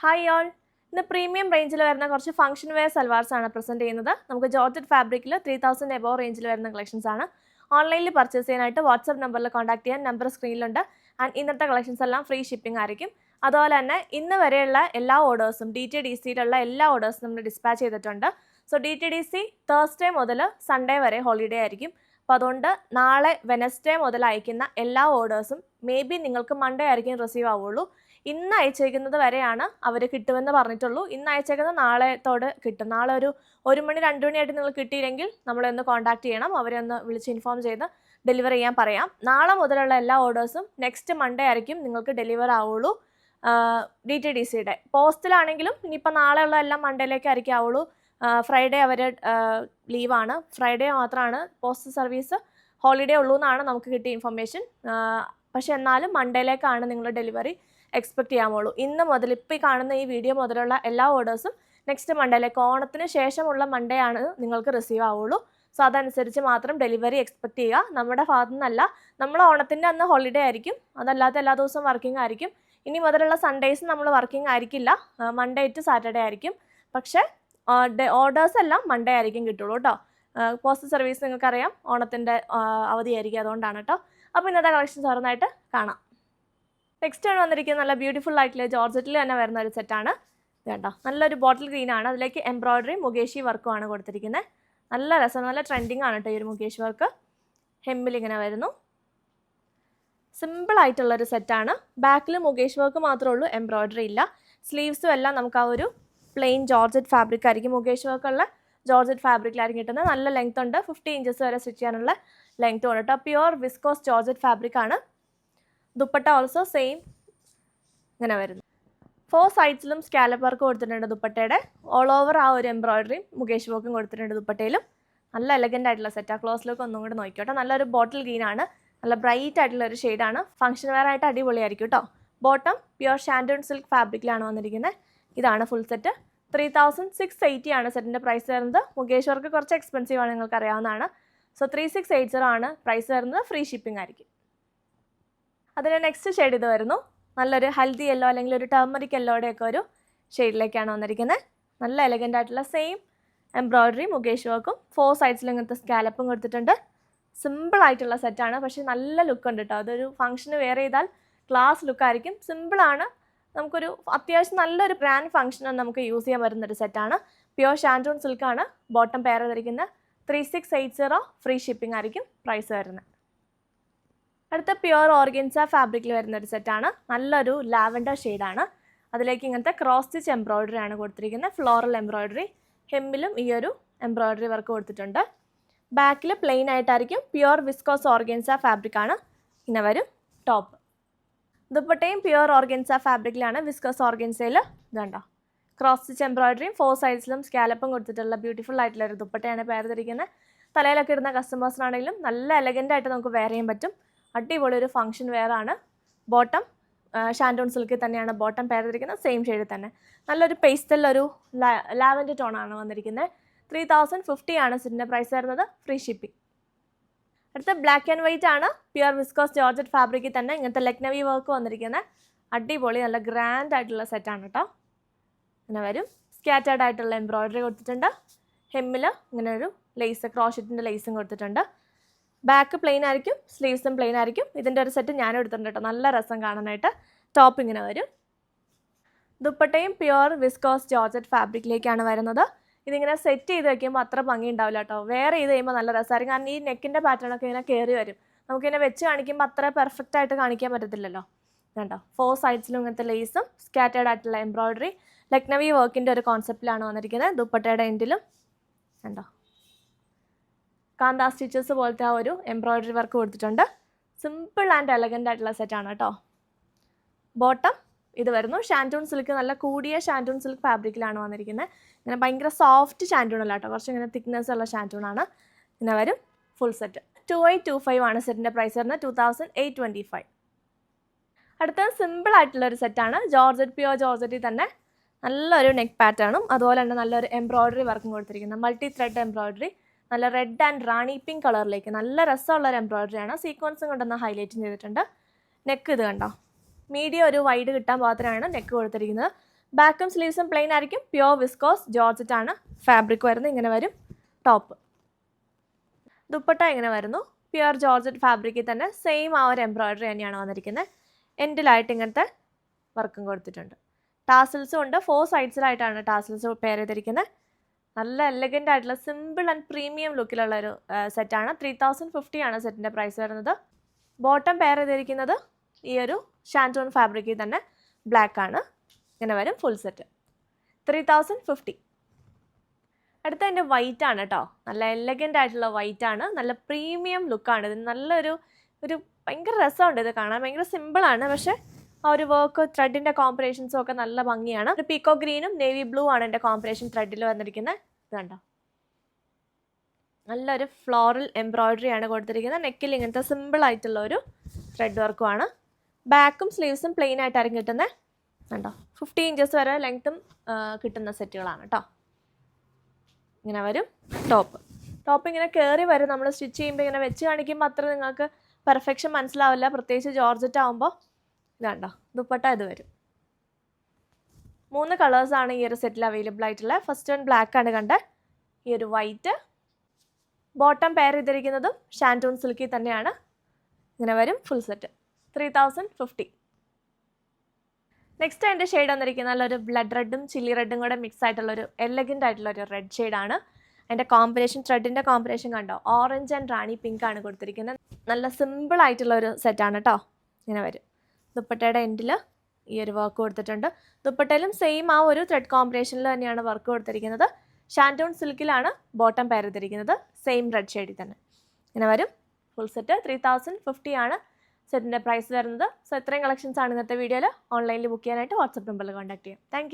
Hi all. ഇന്ന് premium റേഞ്ചിൽ വരുന്ന കുറച്ച് ഫംഗ്ഷൻ വെയർ സൽവാർസ് ആണ് പ്രസന്റ് ചെയ്യുന്നത്. നമുക്ക് ജോർജറ്റ് ഫാബ്രിക്കിൽ 3000 എബോവ് റേഞ്ചിൽ വരുന്ന കളക്ഷൻസ് ആണ്. ഓൺലൈനിൽ പർച്ചേസ് ചെയ്യാനായിട്ട് വാട്സ്ആപ്പ് നമ്പറിൽ കോൺടാക്ട് ചെയ്യാൻ നമ്പർ സ്ക്രീനിലുണ്ട്. ആൻഡ് ഇന്നത്തെ കളക്ഷൻസ് എല്ലാം ഫ്രീ ഷിപ്പിംഗ് ആയിരിക്കും. അതുപോലെ തന്നെ ഇന്ന് വരെയുള്ള എല്ലാ ഓർഡേഴ്സും DTDCയിലുള്ള എല്ലാ ഓർഡേഴ്സും നമ്മൾ ഡിസ്പാച്ച് ചെയ്തിട്ടുണ്ട്. സോ DTDC തേഴ്സ്ഡേ മുതൽ സൺഡേ വരെ ഹോളിഡേ ആയിരിക്കും. അപ്പോൾ അതുകൊണ്ട് നാളെ വെനസ്ഡേ മുതൽ അയക്കുന്ന എല്ലാ ഓർഡേഴ്സും മേ ബി നിങ്ങൾക്ക് മൺഡേ ആയിരിക്കും റിസീവ് ആവുള്ളൂ. ഇന്ന് അയച്ചേക്കുന്നത് വരെയാണ് അവർ കിട്ടുമെന്ന് പറഞ്ഞിട്ടുള്ളൂ. ഇന്ന് അയച്ചേക്കുന്നത് നാളെത്തോട് കിട്ടും. നാളെ ഒരു 1 മണി 2 മണിയായിട്ട് നിങ്ങൾ കിട്ടിയില്ലെങ്കിൽ നമ്മളെ ഒന്ന് കോൺടാക്ട് ചെയ്യണം. അവരെ ഒന്ന് വിളിച്ച് ഇൻഫോം ചെയ്ത് ഡെലിവർ ചെയ്യാൻ പറയാം. നാളെ മുതലുള്ള എല്ലാ ഓർഡേഴ്സും നെക്സ്റ്റ് മൺഡേ ആയിരിക്കും നിങ്ങൾക്ക് ഡെലിവർ ആവുള്ളൂ. DTDCയുടെ പോസ്റ്റിലാണെങ്കിലും ഇനിയിപ്പോൾ നാളെയുള്ള എല്ലാം മൺഡേയിലേക്കായിരിക്കും ആവുള്ളൂ. ഫ്രൈഡേ അവർ ലീവാണ്. ഫ്രൈഡേ മാത്രമാണ് പോസ്റ്റ് സർവീസ് ഹോളിഡേ ഉള്ളൂ എന്നാണ് നമുക്ക് കിട്ടിയ ഇൻഫർമേഷൻ. പക്ഷെ എന്നാലും മൺഡേയിലേക്കാണ് നിങ്ങൾ ഡെലിവറി എക്സ്പെക്ട് ചെയ്യാമുള്ളൂ. ഇന്ന് മുതൽ ഇപ്പോൾ ഈ കാണുന്ന ഈ വീഡിയോ മുതലുള്ള എല്ലാ ഓർഡേഴ്സും നെക്സ്റ്റ് മൺഡേയിലേക്ക്, ഓണത്തിന് ശേഷമുള്ള മൺഡേ ആണ് നിങ്ങൾക്ക് റിസീവ് ആവുള്ളൂ. സോ അതനുസരിച്ച് മാത്രം ഡെലിവറി എക്സ്പെക്ട് ചെയ്യുക. നമ്മുടെ ഭാഗത്തു നിന്നല്ല. നമ്മൾ ഓണത്തിൻ്റെ അന്ന് ഹോളിഡേ ആയിരിക്കും, അതല്ലാത്ത എല്ലാ ദിവസവും വർക്കിംഗ് ആയിരിക്കും. ഇനി മുതലുള്ള സൺഡേസ് നമ്മൾ വർക്കിംഗ് ആയിരിക്കില്ല, മൺഡേ ടു സാറ്റർഡേ ആയിരിക്കും. പക്ഷേ ഓർഡേഴ്സ് എല്ലാം മൺഡേ ആയിരിക്കും കിട്ടുള്ളൂ കേട്ടോ. പോസ്റ്റ് സർവീസ് നിങ്ങൾക്കറിയാം ഓണത്തിൻ്റെ അവധിയായിരിക്കും, അതുകൊണ്ടാണ് കേട്ടോ. അപ്പോൾ ഇന്നത്തെ കളക്ഷൻസ് ഓരോന്നായിട്ട് കാണാം. നെക്സ്റ്റ് ആണ് വന്നിരിക്കുന്നത് നല്ല ബ്യൂട്ടിഫുൾ ആയിട്ടുള്ള ജോർജറ്റിൽ തന്നെ വരുന്ന ഒരു സെറ്റാണ്. കേട്ടോ, നല്ലൊരു ബോട്ടിൽ ഗ്രീൻ ആണ്. അതിലേക്ക് എംബ്രോയ്ഡറി മുകേഷി വർക്കും ആണ് കൊടുത്തിരിക്കുന്നത്. നല്ല രസം, നല്ല ട്രെൻഡിങ് ആണ് കേട്ടോ ഈ ഒരു മുകേഷ് വർക്ക്. ഹെമ്മിൽ ഇങ്ങനെ വരുന്നു. സിമ്പിൾ ആയിട്ടുള്ളൊരു സെറ്റാണ്. ബാക്കിൽ മുകേഷ് വർക്ക് മാത്രമേ ഉള്ളൂ, എംബ്രോയ്ഡറി ഇല്ല. സ്ലീവ്സും എല്ലാം നമുക്ക് ആ ഒരു പ്ലെയിൻ ജോർജറ്റ് ഫാബ്രിക് ആയിരിക്കും. മുകേഷ് വർക്കുള്ള ജോർജറ്റ് ഫാബ്രിക്കിലായിരിക്കും കിട്ടുന്നത്. നല്ല ലെങ്ത് ഉണ്ട്, 50 ഇഞ്ചസ് വരെ സ്റ്റിച്ച് ചെയ്യാനുള്ള ലെങ്ത്തും ഉണ്ട് കേട്ടോ. പ്യുവർ വിസ്കോസ് ജോർജറ്റ് ഫാബ്രിക് ആണ്. ദുപ്പട്ട ഓൾസോ സെയിം ഇങ്ങനെ വരുന്നു. 4 സൈഡ്സിലും സ്കാലപ്പ് വർക്ക് കൊടുത്തിട്ടുണ്ട് ദുപ്പട്ടയുടെ. ഓൾ ഓവർ ആ ഒരു എംബ്രോയ്ഡറിയും മുകേഷ് വർക്കും കൊടുത്തിട്ടുണ്ട് ദുപ്പട്ടയിലും. നല്ല എലഗൻ്റ് ആയിട്ടുള്ള സെറ്റാണ്. ക്ലോസ് ലുക്ക് ഒന്നും കൂടി നോക്കിക്കോട്ടെ. നല്ലൊരു ബോട്ടിൽ ഗ്രീൻ ആണ്, നല്ല ബ്രൈറ്റ് ആയിട്ടുള്ള ഒരു ഷെയ്ഡാണ്. ഫംഗ്ഷൻ വെയർ ആയിട്ട് അടിപൊളിയായിരിക്കും കേട്ടോ. ബോട്ടം പ്യുവർ ഷാൻഡൂൺ സിൽക്ക് ഫാബ്രിക്കിലാണ് വന്നിരിക്കുന്നത്. ഇതാണ് ഫുൾ സെറ്റ്. 3680 ആണ് സെറ്റിൻ്റെ പ്രൈസ് വരുന്നത്. മുകേഷ് വർക്ക് കുറച്ച് എക്സ്പെൻസീവ് ആണ്, നിങ്ങൾക്ക് അറിയാവുന്നതാണ്. സോ 3680 ആണ് പ്രൈസ് വരുന്നത്. ഫ്രീ ഷിപ്പിംഗ് ആയിരിക്കും. അതിന് നെക്സ്റ്റ് ഷെയ്ഡ് ഇത് വരുന്നു. നല്ലൊരു ഹൽദി യെല്ലോ അല്ലെങ്കിൽ ഒരു ടർമറിക് യെല്ലോയുടെ ഒക്കെ ഒരു ഷെയ്ഡിലേക്കാണ് വന്നിരിക്കുന്നത്. നല്ല എലഗൻ്റ് ആയിട്ടുള്ള സെയിം എംബ്രോയ്ഡറി മുകേഷ് വർക്കും 4 സൈഡ്സിലും ഇങ്ങനത്തെ സ്കാലപ്പും കൊടുത്തിട്ടുണ്ട്. സിമ്പിൾ ആയിട്ടുള്ള സെറ്റാണ്, പക്ഷേ നല്ല ലുക്ക് ഉണ്ട് കേട്ടോ. അതൊരു ഫംഗ്ഷന് വെയർ ചെയ്താൽ ക്ലാസ് ലുക്കായിരിക്കും. സിമ്പിളാണ്, നമുക്കൊരു അത്യാവശ്യം നല്ലൊരു ഗ്രാൻഡ് ഫംഗ്ഷന് നമുക്ക് യൂസ് ചെയ്യാൻ പറ്റുന്നൊരു സെറ്റാണ്. പ്യുവർ ഷാൻഡൂൺ സിൽക്കാണ് ബോട്ടം പെയർ ചെയ്തിരിക്കുന്നത്. 3680 ഫ്രീ ഷിപ്പിംഗ് ആയിരിക്കും പ്രൈസ് വരുന്നത്. അടുത്ത പ്യുവർ ഓർഗൻസ ഫാബ്രിക്കിൽ വരുന്ന ഒരു സെറ്റാണ്. നല്ലൊരു ലാവൻഡർ ഷെയ്ഡാണ്. അതിലേക്ക് ഇങ്ങനത്തെ ക്രോസ് സ്റ്റിച്ച് എംബ്രോയ്ഡറി ആണ് കൊടുത്തിരിക്കുന്നത്. Floral embroidery. ഹെമ്മിലും ഈ ഒരു എംബ്രോയ്ഡറി വർക്ക് കൊടുത്തിട്ടുണ്ട്. ബാക്കിൽ പ്ലെയിൻ ആയിട്ടായിരിക്കും. പ്യുവർ വിസ്കോസ് ഓർഗൻസ ഫാബ്രിക് ആണ്. ഇങ്ങനെ വരും ടോപ്പ്. ദുപ്പട്ടയും പ്യുവർ ഓർഗൻസ ഫാബ്രിക്കിലാണ്. വിസ്കോസ് ഓർഗൻസയിൽ ഇതുണ്ടോ ക്രോസ് സ്റ്റിച്ച് എംബ്രോയ്ഡറിയും 4 സൈഡ്സിലും സ്കാലപ്പും കൊടുത്തിട്ടുള്ള ബ്യൂട്ടിഫുൾ ആയിട്ടുള്ള ഒരു ദുപ്പട്ടയാണ് പെയർ ചെയ്തിരിക്കുന്നത്. തലയിലൊക്കെ ഇടുന്ന കസ്റ്റമേഴ്സിനാണെങ്കിലും നല്ല എലഗൻ്റ് ആയിട്ട് നമുക്ക് വെയർ ചെയ്യാൻ പറ്റും. അടിപൊളി ഒരു ഫംഗ്ഷൻ വെയർ ആണ്. ബോട്ടം ഷാൻഡൂൺ സിൽക്കിൽ തന്നെയാണ് ബോട്ടം പെയർ ചെയ്തിരിക്കുന്നത്. സെയിം ഷെയ്ഡിൽ തന്നെ നല്ലൊരു പേസ്റ്റൽ ഒരു ലാവൻഡർ ടോണാണ് വന്നിരിക്കുന്നത്. 3050 ആണ് സെറ്റിൻ്റെ പ്രൈസ് വരുന്നത്. Free shipping. അടുത്ത ബ്ലാക്ക് ആൻഡ് വൈറ്റ് ആണ്. പ്യുവർ വിസ്കോസ് ജോർജറ്റ് ഫാബ്രിക്കിൽ തന്നെ ഇങ്ങനത്തെ ലക്നവി വർക്ക് വന്നിരിക്കുന്നത്. അടിപൊളി നല്ല ഗ്രാൻഡ് ആയിട്ടുള്ള സെറ്റാണ് കേട്ടോ. ഇങ്ങനെ വരും. സ്കാറ്റേർഡ് ആയിട്ടുള്ള എംബ്രോയ്ഡറി കൊടുത്തിട്ടുണ്ട്. ഹെമ്മിൽ ഇങ്ങനെ ഒരു ലേസ്, ക്രോഷറ്റിൻ്റെ ലേസും കൊടുത്തിട്ടുണ്ട്. ബാക്ക് പ്ലെയിൻ ആയിരിക്കും, സ്ലീവ്സും പ്ലെയിൻ ആയിരിക്കും. ഇതിൻ്റെ ഒരു സെറ്റ് ഞാനും എടുത്തിട്ടുണ്ട് കേട്ടോ. നല്ല രസം കാണാനായിട്ട്. ടോപ്പ് ഇങ്ങനെ വരും. ദുപ്പട്ടയും പ്യുവർ വിസ്കോസ് ജോർജറ്റ് ഫാബ്രിക്കിലേക്കാണ് വരുന്നത്. ഇതിങ്ങനെ സെറ്റ് ചെയ്ത് വയ്ക്കുമ്പോൾ അത്ര ഭംഗി ഉണ്ടാവില്ല കേട്ടോ. വെയർ ചെയ്ത് കഴിയുമ്പോൾ നല്ല രസമായിരിക്കും. കാരണം ഈ നെക്കിൻ്റെ പാറ്റേണൊക്കെ ഇങ്ങനെ കയറി വരും. നമുക്കിങ്ങനെ വെച്ച് കാണിക്കുമ്പോൾ അത്ര പെർഫെക്റ്റ് ആയിട്ട് കാണിക്കാൻ പറ്റത്തില്ലല്ലോ. കേട്ടോ, 4 സൈഡ്സിലും ഇങ്ങനത്തെ ലേസും സ്കാറ്റേർഡ് ആയിട്ടുള്ള എംബ്രോയ്ഡറി ലക്നവി വർക്കിൻ്റെ ഒരു കോൺസെപ്റ്റിലാണ് വന്നിരിക്കുന്നത്. ദുപ്പട്ടയുടെ എൻഡിലും കണ്ടോ കാന്ത സ്റ്റിച്ചസ് പോലത്തെ ആ ഒരു എംബ്രോയ്ഡറി വർക്ക് കൊടുത്തിട്ടുണ്ട്. സിമ്പിൾ ആൻഡ് എലഗൻ്റ് ആയിട്ടുള്ള സെറ്റാണ് കേട്ടോ. ബോട്ടം ഇത് വരുന്നു. ഷാൻഡൂൺ സിൽക്ക്, നല്ല കൂടിയ ഷാൻഡൂൺ സിൽക്ക് ഫാബ്രിക്കിലാണ് വന്നിരിക്കുന്നത്. ഇങ്ങനെ ഭയങ്കര സോഫ്റ്റ് ഷാൻഡൂൺ അല്ല കേട്ടോ, കുറച്ച് ഇങ്ങനെ തിക്നെസ് ഉള്ള ഷാൻഡൂൺ ആണ്. ഇങ്ങനെ വരും ഫുൾ സെറ്റ്. 2825 ആണ് സെറ്റിൻ്റെ പ്രൈസ് വരുന്നത്. 2825. അടുത്ത സിമ്പിൾ ആയിട്ടുള്ളൊരു സെറ്റാണ്. ജോർജറ്റ്, പ്യുവർ ജോർജറ്റിൽ തന്നെ നല്ലൊരു നെക്ക് പാറ്റേണും അതുപോലെ തന്നെ നല്ലൊരു എംബ്രോയ്ഡറി വർക്കും കൊടുത്തിരിക്കുന്നത്. Multi thread embroidery. നല്ല റെഡ് ആൻഡ് റാണി പിങ്ക് കളറിലേക്ക് നല്ല രസമുള്ളൊരു എംബ്രോയ്ഡറിയാണ്. സീക്വൻസും കൊണ്ടൊന്ന് ഹൈലൈറ്റും ചെയ്തിട്ടുണ്ട്. നെക്ക് ഇത് കണ്ടോ, മീഡിയം ഒരു വൈഡ് കിട്ടാൻ പാകത്തിനാണ് നെക്ക് കൊടുത്തിരിക്കുന്നത്. ബാക്കും സ്ലീവ്സും പ്ലെയിൻ ആയിരിക്കും. പ്യുവർ വിസ്കോസ് ജോർജറ്റ് ആണ് ഫാബ്രിക് വരുന്നത്. ഇങ്ങനെ വരും ടോപ്പ്. ദുപ്പട്ട ഇങ്ങനെ വരുന്നു. പ്യുവർ ജോർജറ്റ് ഫാബ്രിക്കിൽ തന്നെ സെയിം ആ ഒരു എംബ്രോയിഡറി തന്നെയാണ് വന്നിരിക്കുന്നത്. എൻഡിലായിട്ട് ഇങ്ങനത്തെ വർക്കും കൊടുത്തിട്ടുണ്ട്. ടാസിൽസും ഉണ്ട്. 4 സൈഡ്സിലായിട്ടാണ് ടാസിൽസ് പെയർ ചെയ്തിരിക്കുന്നത്. നല്ല എലഗൻ്റ് ആയിട്ടുള്ള സിമ്പിൾ ആൻഡ് പ്രീമിയം ലുക്കിലുള്ള ഒരു സെറ്റാണ്. 3050 ആണ് സെറ്റിൻ്റെ പ്രൈസ് വരുന്നത്. ബോട്ടം പെയർ ചെയ്തിരിക്കുന്നത് ഈ ഒരു ഷാൻറ്റോൺ ഫാബ്രിക്കിൽ തന്നെ ബ്ലാക്ക് ആണ്. ഇങ്ങനെ വരും ഫുൾ സെറ്റ് 3050. അടുത്ത എൻ്റെ വൈറ്റ് ആണ് കേട്ടോ. നല്ല എലഗൻ്റ് ആയിട്ടുള്ള വൈറ്റ് ആണ്. നല്ല പ്രീമിയം ലുക്കാണ്. ഇത് നല്ലൊരു ഭയങ്കര രസമുണ്ട് ഇത് കാണാൻ. ഭയങ്കര സിമ്പിളാണ്, പക്ഷേ ആ ഒരു വർക്ക് ത്രെഡിൻ്റെ കോമ്പിനേഷൻസും ഒക്കെ നല്ല ഭംഗിയാണ്. ഒരു പീക്കോ ഗ്രീനും നേവി ബ്ലൂ ആണ് എൻ്റെ കോമ്പിനേഷൻ ത്രെഡിൽ വന്നിരിക്കുന്നത്. ഇത് കണ്ടോ, നല്ലൊരു ഫ്ലോറൽ എംബ്രോയിഡറി ആണ് കൊടുത്തിരിക്കുന്നത്. നെക്കിൽ ഇങ്ങനത്തെ സിമ്പിൾ ആയിട്ടുള്ള ഒരു ത്രെഡ് വർക്കുമാണ്. ബാക്കും സ്ലീവ്സും പ്ലെയിൻ ആയിട്ടായിരിക്കും കിട്ടുന്നത്. കണ്ടോ, 50 ഇഞ്ചസ് വരെ ലെങ്ത്തും കിട്ടുന്ന സെറ്റുകളാണ് കേട്ടോ. ഇങ്ങനെ വരും ടോപ്പ് ഇങ്ങനെ കയറി വരും. നമ്മൾ സ്റ്റിച്ച് ചെയ്യുമ്പോൾ ഇങ്ങനെ വെച്ച് കാണിക്കുമ്പോൾ അത്ര നിങ്ങൾക്ക് പെർഫെക്ഷൻ മനസ്സിലാവില്ല, പ്രത്യേകിച്ച് ജോർജറ്റ് ആകുമ്പോൾ. ഇതാണ്ടോ ദുപ്പട്ട ഇത് വരും. 3 കളേഴ്സാണ് ഈ ഒരു സെറ്റിൽ അവൈലബിൾ ആയിട്ടുള്ളത്. ഫസ്റ്റ് വൺ ബ്ലാക്ക് ആണ് കണ്ടത്. ഈ ഒരു വൈറ്റ്. ബോട്ടം പെയർ ചെയ്തിരിക്കുന്നതും ഷാൻറ്റൂൺ സിൽക്കിൽ തന്നെയാണ്. ഇങ്ങനെ വരും ഫുൾ സെറ്റ് 3050. നെക്സ്റ്റ് എൻ്റെ ഷെയ്ഡ് വന്നിരിക്കുന്നത് നല്ലൊരു ബ്ലഡ് റെഡും ചില്ലി റെഡും കൂടെ മിക്സ് ആയിട്ടുള്ളൊരു എലഗൻ്റ് ആയിട്ടുള്ളൊരു റെഡ് ഷെയ്ഡാണ്. അതിൻ്റെ കോമ്പിനേഷൻ ത്രെഡിൻ്റെ കോമ്പിനേഷൻ കണ്ടോ, ഓറഞ്ച് ആൻഡ് റാണി പിങ്ക് ആണ് കൊടുത്തിരിക്കുന്നത്. നല്ല സിമ്പിൾ ആയിട്ടുള്ളൊരു സെറ്റാണ് കേട്ടോ. ഇങ്ങനെ വരും. ദുപ്പട്ടയുടെ എൻഡിൽ ഈ ഒരു വർക്ക് കൊടുത്തിട്ടുണ്ട്. ദുപ്പട്ടയിലും സെയിം ആ ഒരു ത്രെഡ് കോമ്പിനേഷനിൽ തന്നെയാണ് വർക്ക് കൊടുത്തിരിക്കുന്നത്. ഷാൻറ്റൂൺ സിൽക്കിലാണ് ബോട്ടം പെയർ ചെയ്തിരിക്കുന്നത്. സെയിം റെഡ് ഷെയ്ഡിൽ തന്നെ. ഇങ്ങനെ വരും ഫുൾ സെറ്റ് 3050 ആണ് സെറ്റിൻ്റെ പ്രൈസ് വരുന്നത്. സോ ഇത്രയും കളക്ഷൻസ് ആണ് ഇന്നത്തെ വീഡിയോയിൽ. ഓൺലൈനിൽ ബുക്ക് ചെയ്യാനായിട്ട് വാട്സപ്പ് നമ്പറിൽ കോൺടാക്ട് ചെയ്യാം. താങ്ക്